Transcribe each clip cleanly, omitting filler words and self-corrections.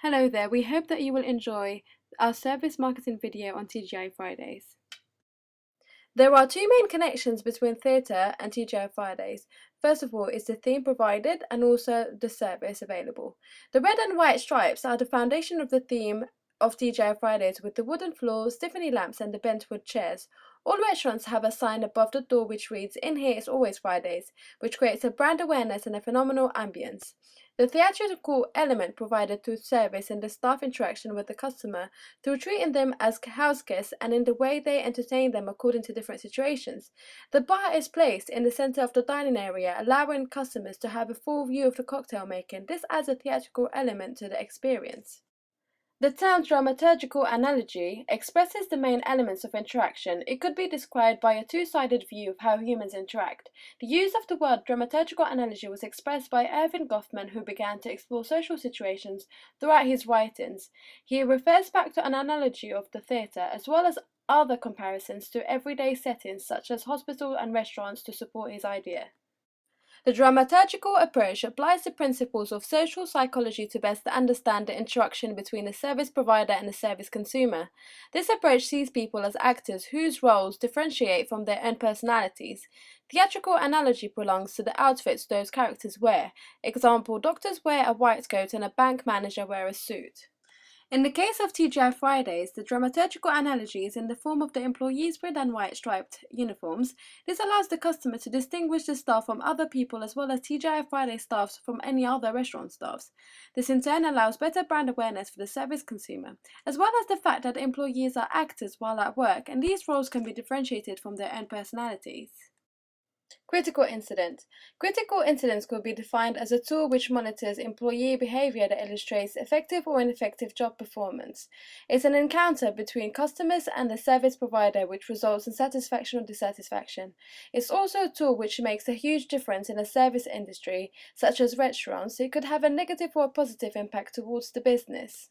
Hello there, we hope that you will enjoy our service marketing video on TGI Fridays. There are two main connections between theatre and TGI Fridays. First of all is the theme provided and also the service available. The red and white stripes are the foundation of the theme of TGI Fridays with the wooden floors, Tiffany lamps and the bentwood chairs. All restaurants have a sign above the door which reads, "In here it's always Fridays," which creates a brand awareness and a phenomenal ambience. The theatrical element provided through service and the staff interaction with the customer, through treating them as house guests and in the way they entertain them according to different situations. The bar is placed in the center of the dining area, allowing customers to have a full view of the cocktail making. This adds a theatrical element to the experience. The term dramaturgical analogy expresses the main elements of interaction. It could be described by a two-sided view of how humans interact. The use of the word dramaturgical analogy was expressed by Erving Goffman, who began to explore social situations throughout his writings. He refers back to an analogy of the theatre, as well as other comparisons to everyday settings such as hospitals and restaurants to support his idea. The dramaturgical approach applies the principles of social psychology to best understand the interaction between the service provider and the service consumer. This approach sees people as actors whose roles differentiate from their own personalities. Theatrical analogy belongs to the outfits those characters wear. Example, doctors wear a white coat and a bank manager wear a suit. In the case of TGI Fridays, the dramaturgical analogy is in the form of the employees' red and white striped uniforms. This allows the customer to distinguish the staff from other people as well as TGI Fridays staffs from any other restaurant staffs. This in turn allows better brand awareness for the service consumer, as well as the fact that the employees are actors while at work, and these roles can be differentiated from their own personalities. Critical incident. Critical incidents could be defined as a tool which monitors employee behavior that illustrates effective or ineffective job performance. It's an encounter between customers and the service provider which results in satisfaction or dissatisfaction. It's also a tool which makes a huge difference in a service industry, such as restaurants. It could have a negative or a positive impact towards the business.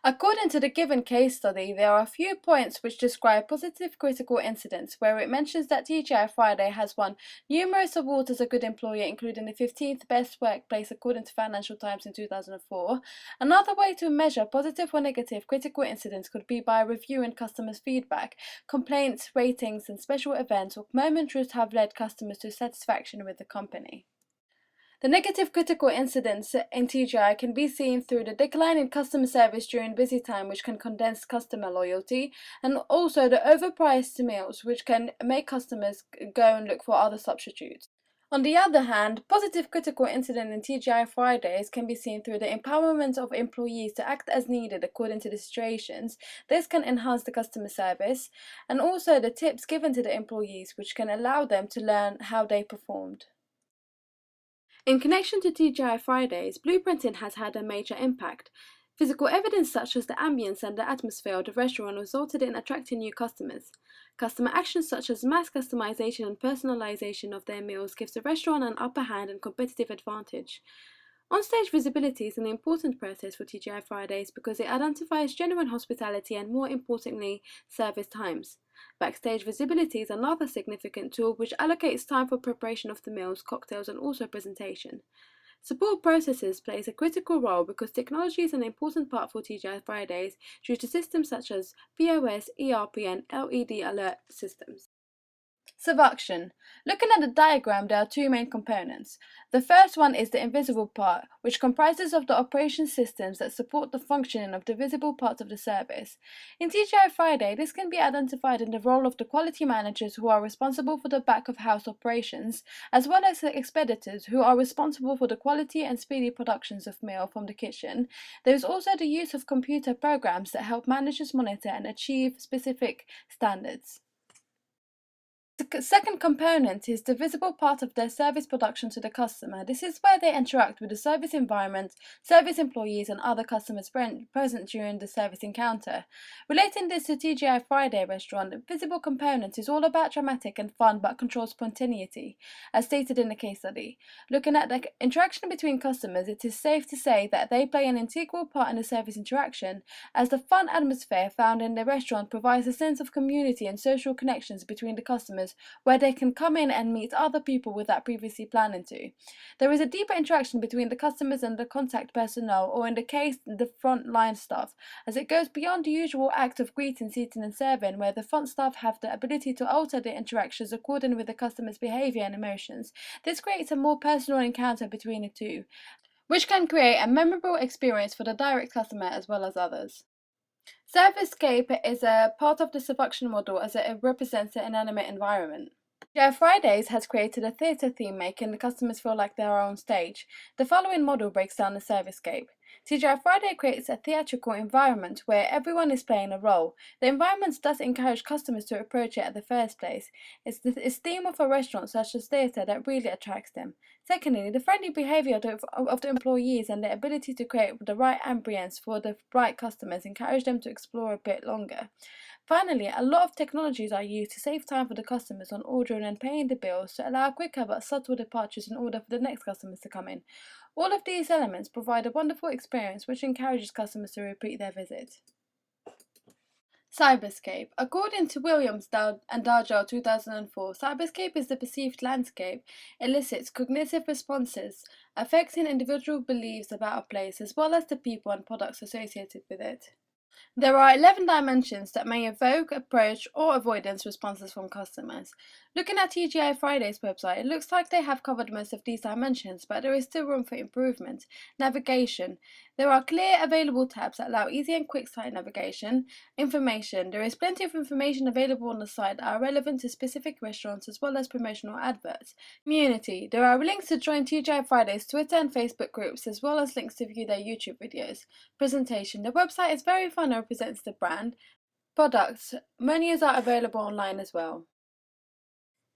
According to the given case study, there are a few points which describe positive critical incidents, where it mentions that TGI Friday has won numerous awards as a good employer, including the 15th best workplace according to Financial Times in 2004. Another way to measure positive or negative critical incidents could be by reviewing customers' feedback, complaints, ratings, and special events or moments have led customers to satisfaction with the company. The negative critical incidents in TGI can be seen through the decline in customer service during busy time, which can condense customer loyalty, and also the overpriced meals, which can make customers go and look for other substitutes. On the other hand, positive critical incident in TGI Fridays can be seen through the empowerment of employees to act as needed according to the situations. This can enhance the customer service, and also the tips given to the employees, which can allow them to learn how they performed. In connection to TGI Fridays, blueprinting has had a major impact. Physical evidence such as the ambience and the atmosphere of the restaurant resulted in attracting new customers. Customer actions such as mass customization and personalization of their meals gives the restaurant an upper hand and competitive advantage. On-stage visibility is an important process for TGI Fridays because it identifies genuine hospitality and, more importantly, service times. Backstage visibility is another significant tool which allocates time for preparation of the meals, cocktails, and also presentation. Support processes plays a critical role because technology is an important part for TGI Fridays due to systems such as POS, ERP, and LED alert systems. Seduction. Looking at the diagram, there are two main components. The first one is the invisible part, which comprises of the operation systems that support the functioning of the visible parts of the service. In TGI Friday, this can be identified in the role of the quality managers who are responsible for the back-of-house operations, as well as the expeditors who are responsible for the quality and speedy productions of meal from the kitchen. There is also the use of computer programs that help managers monitor and achieve specific standards. The second component is the visible part of their service production to the customer. This is where they interact with the service environment, service employees, and other customers present during the service encounter. Relating this to TGI Friday restaurant, the visible component is all about dramatic and fun but controlled spontaneity, as stated in the case study. Looking at the interaction between customers, it is safe to say that they play an integral part in the service interaction, as the fun atmosphere found in the restaurant provides a sense of community and social connections between the customers where they can come in and meet other people without previously planning to. There is a deeper interaction between the customers and the contact personnel, or in the case, the front line staff, as it goes beyond the usual act of greeting, seating and serving, where the front staff have the ability to alter their interactions according with the customer's behaviour and emotions. This creates a more personal encounter between the two, which can create a memorable experience for the direct customer as well as others. Servicescape is a part of the Seduction model as it represents an inanimate environment. TGI Fridays has created a theatre theme making the customers feel like they're on stage. The following model breaks down the servicescape. TGI Friday creates a theatrical environment where everyone is playing a role. The environment does encourage customers to approach it at the first place. It's the theme of a restaurant such as theatre that really attracts them. Secondly, the friendly behaviour of the employees and their ability to create the right ambience for the right customers encourage them to explore a bit longer. Finally, a lot of technologies are used to save time for the customers on ordering and paying the bills to allow quicker but subtle departures in order for the next customers to come in. All of these elements provide a wonderful experience which encourages customers to repeat their visit. Cyberscape. According to Williams and Dargell 2004, cyberscape is the perceived landscape, elicits cognitive responses affecting individual beliefs about a place as well as the people and products associated with it. There are 11 dimensions that may evoke, approach, or avoidance responses from customers. Looking at TGI Friday's website, it looks like they have covered most of these dimensions, but there is still room for improvement. Navigation. There are clear available tabs that allow easy and quick site navigation. Information. There is plenty of information available on the site that are relevant to specific restaurants as well as promotional adverts. Community. There are links to join TGI Friday's Twitter and Facebook groups as well as links to view their YouTube videos. Presentation. The website is very fun and represents the brand. Products. Menus are available online as well.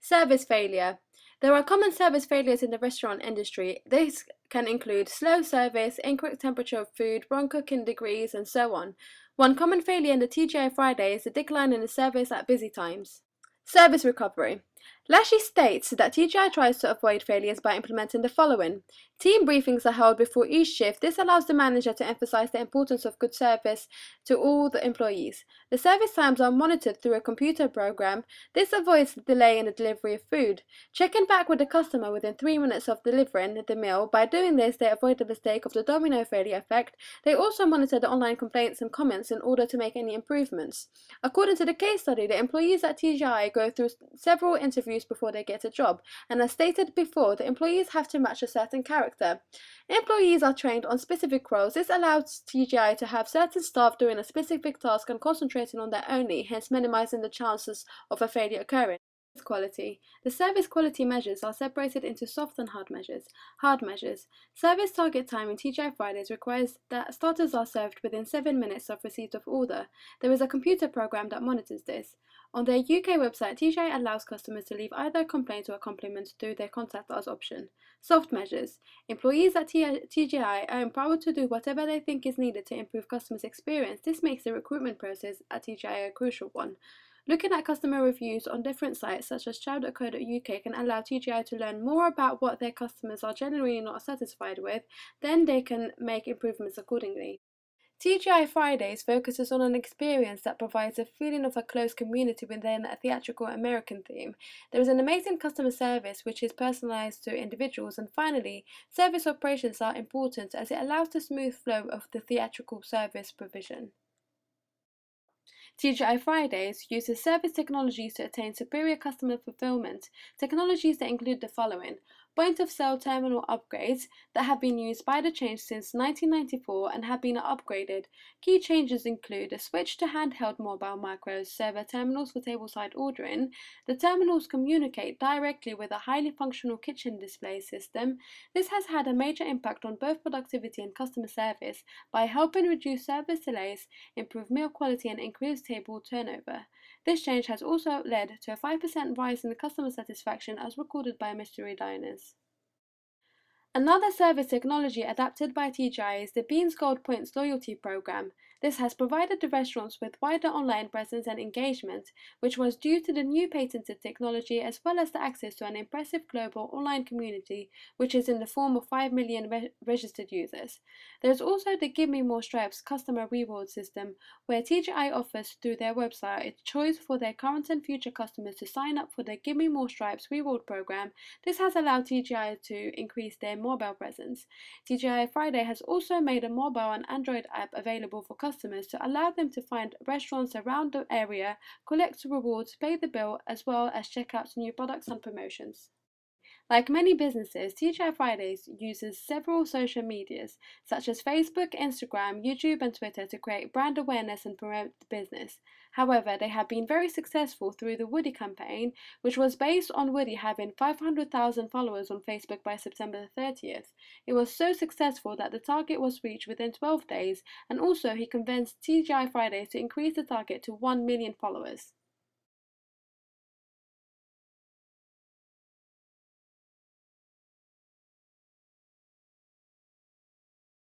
Service failure. There are common service failures in the restaurant industry. This can include slow service, incorrect temperature of food, wrong cooking degrees, and so on. One common failure in the TGI Friday is the decline in the service at busy times. Service recovery. Lashley states that TGI tries to avoid failures by implementing the following. Team briefings are held before each shift. This allows the manager to emphasize the importance of good service to all the employees. The service times are monitored through a computer program. This avoids the delay in the delivery of food. Checking back with the customer within 3 minutes of delivering the meal. By doing this, they avoid the mistake of the domino failure effect. They also monitor the online complaints and comments in order to make any improvements. According to the case study, the employees at TGI go through several interviews before they get a job, and as stated before, the employees have to match a certain character. Employees are trained on specific roles. This allows TGI to have certain staff doing a specific task and concentrating on that only, hence minimizing the chances of a failure occurring. Quality. The service quality measures are separated into soft and hard measures. Hard measures. Service target time in TGI Fridays requires that starters are served within 7 minutes of receipt of order. There is a computer program that monitors this. On their UK website, TGI allows customers to leave either a complaint or a compliment through their contact us option. Soft measures. Employees at TGI are empowered to do whatever they think is needed to improve customers' experience. This makes the recruitment process at TGI a crucial one. Looking at customer reviews on different sites such as chow.co.uk can allow TGI to learn more about what their customers are generally not satisfied with, then they can make improvements accordingly. TGI Fridays focuses on an experience that provides a feeling of a close community within a theatrical American theme. There is an amazing customer service which is personalized to individuals, and finally, service operations are important as it allows the smooth flow of the theatrical service provision. TGI Fridays uses service technologies to attain superior customer fulfillment. Technologies that include the following: point-of-sale terminal upgrades that have been used by the chain since 1994 and have been upgraded. Key changes include a switch to handheld mobile micro server terminals for tableside ordering. The terminals communicate directly with a highly functional kitchen display system. This has had a major impact on both productivity and customer service by helping reduce service delays, improve meal quality, and increase table turnover. This change has also led to a 5% rise in customer satisfaction as recorded by mystery diners. Another service technology adapted by TGI is the Beans Gold Points loyalty program. This has provided the restaurants with wider online presence and engagement, which was due to the new patented technology as well as the access to an impressive global online community, which is in the form of 5 million registered users. There is also the Give Me More Stripes customer reward system, where TGI offers through their website a choice for their current and future customers to sign up for the Give Me More Stripes reward program. This has allowed TGI to increase their mobile presence. TGI Friday has also made a mobile and Android app available for customers to allow them to find restaurants around the area, collect rewards, pay the bill, as well as check out new products and promotions. Like many businesses, TGI Fridays uses several social medias such as Facebook, Instagram, YouTube, and Twitter to create brand awareness and promote the business. However, they have been very successful through the Woody campaign, which was based on Woody having 500,000 followers on Facebook by September 30th. It was so successful that the target was reached within 12 days, and also he convinced TGI Fridays to increase the target to 1 million followers.